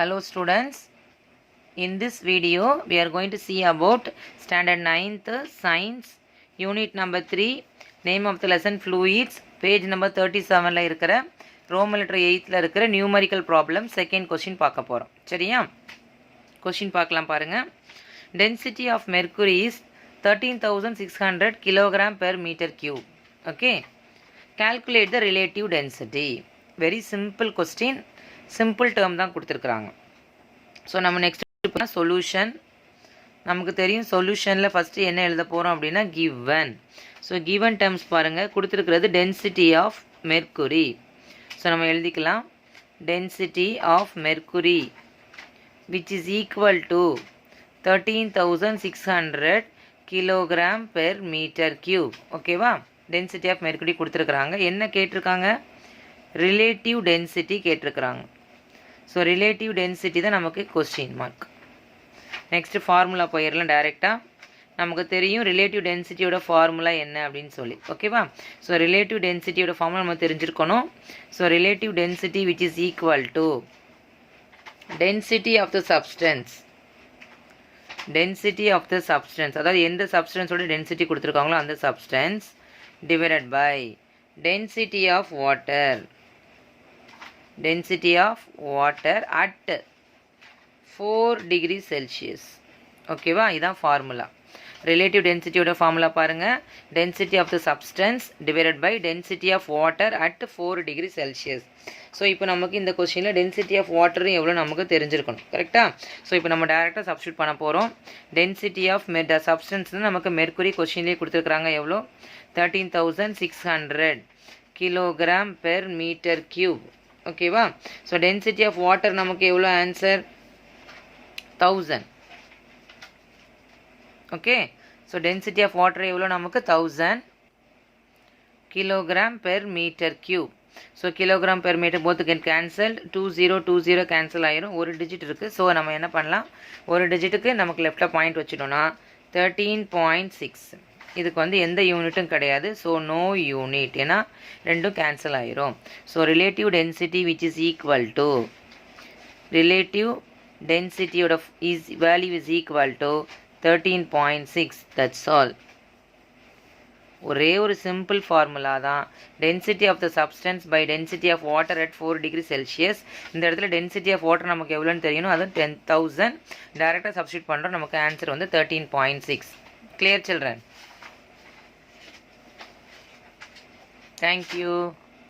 Hello students, in this video we are going to see about standard 9th science unit number 3 name of the lesson fluids page number 37 ல இருக்கிற roman letter 8 ல இருக்கிற numerical problem second question பார்க்க போறோம். சரியா? question பார்க்கலாம் பாருங்க. Density of mercury is 13,600 kg per meter cube. Okay? Calculate the relative density. Very simple question. Simple term தான் கொடுத்துருக்குறாங்க. ஸோ நம்ம நெக்ஸ்ட் சொல்யூஷன் நமக்கு தெரியும். சொல்யூஷனில் ஃபஸ்ட்டு என்ன எழுத போகிறோம் அப்படின்னா கிவன். ஸோ கிவன் டேர்ம்ஸ் பாருங்கள் கொடுத்துருக்கிறது டென்சிட்டி ஆஃப் மெர்க்குரி. ஸோ நம்ம எழுதிக்கலாம் density of mercury which is equal to 13,600 kilogram per metre cube. ஓகேவா? டென்சிட்டி ஆஃப் மெர்க்குரி கொடுத்துருக்குறாங்க. என்ன கேட்டிருக்காங்க? ரிலேட்டிவ் டென்சிட்டி கேட்டிருக்கிறாங்க. ஸோ ரிலேட்டிவ் டென்சிட்டி தான் நமக்கு கொஸ்டின் மார்க். நெக்ஸ்ட்டு ஃபார்முலா போயிடலாம் டைரெக்டாக. நமக்கு தெரியும் ரிலேட்டிவ் டென்சிட்டியோட ஃபார்முலா என்ன அப்படின்னு சொல்லி. ஓகேவா? ஸோ ரிலேட்டிவ் டென்சிட்டியோட ஃபார்முலா நம்ம தெரிஞ்சிருக்கணும். So relative density which is equal to density of the substance. Density of the substance, அதாவது எந்த சப்ஸ்டன்ஸோட டென்சிட்டி கொடுத்துருக்காங்களோ அந்த substance divided by density of water. Density of water at 4 degrees Celsius. ஓகேவா? இதான் ஃபார்முலா. ரிலேட்டிவ் டென்சிட்டியோட ஃபார்முலா பாருங்கள். Density of the substance divided by density of water at 4 degree Celsius. So இப்போ நமக்கு இந்த கொஸ்டினில் டென்சிட்டி ஆஃப் வாட்டரும் எவ்வளோ நமக்கு தெரிஞ்சிருக்கணும். கரெக்டாக? ஸோ இப்போ நம்ம டேரெக்டாக சப்ஸ்டியூட் பண்ண போகிறோம். டென்சிட்டி ஆஃப் சப்ஸ்டன்ஸ்னு நமக்கு மெர்க்குரி கொஸ்டின்லேயே கொடுத்துருக்குறாங்க. எவ்வளோ? 13,600 கிலோகிராம் பெர் மீட்டர் கியூப். ஓகேவா? ஸோ டென்சிட்டி ஆஃப் வாட்டர் நமக்கு எவ்வளோ answer? 1000. Okay? So density of water எவ்வளோ நமக்கு? 1000 kilogram per metre cube. So kilogram per metre both can cancel. 2020 cancel ஆயிரும். ஒரு டிஜிட் இருக்குது. ஸோ நம்ம என்ன பண்ணலாம்? ஒரு டிஜிட்டுக்கு நமக்கு லெஃப்டில் பாயிண்ட் வச்சிட்டோம்னா 13.6. இதுக்கு வந்து எந்த யூனிட்டும் கிடையாது. ஸோ நோ யூனிட், ஏன்னா ரெண்டும் கேன்சல் ஆயிரும். So relative density which is equal to relative டென்சிட்டியோட value is equal to 13.6. That's all. ஒரே ஒரு சிம்பிள் ஃபார்முலா தான். Density of the substance by density of water at 4 degree Celsius. இந்த இடத்துல density of water நமக்கு எவ்வளோன்னு தெரியணும். அது 10,000. டேரெக்டாக சப்ஸ்டியூட் பண்ணுறோம். நமக்கு ஆன்சர் வந்து 13.6. Clear children? Thank you.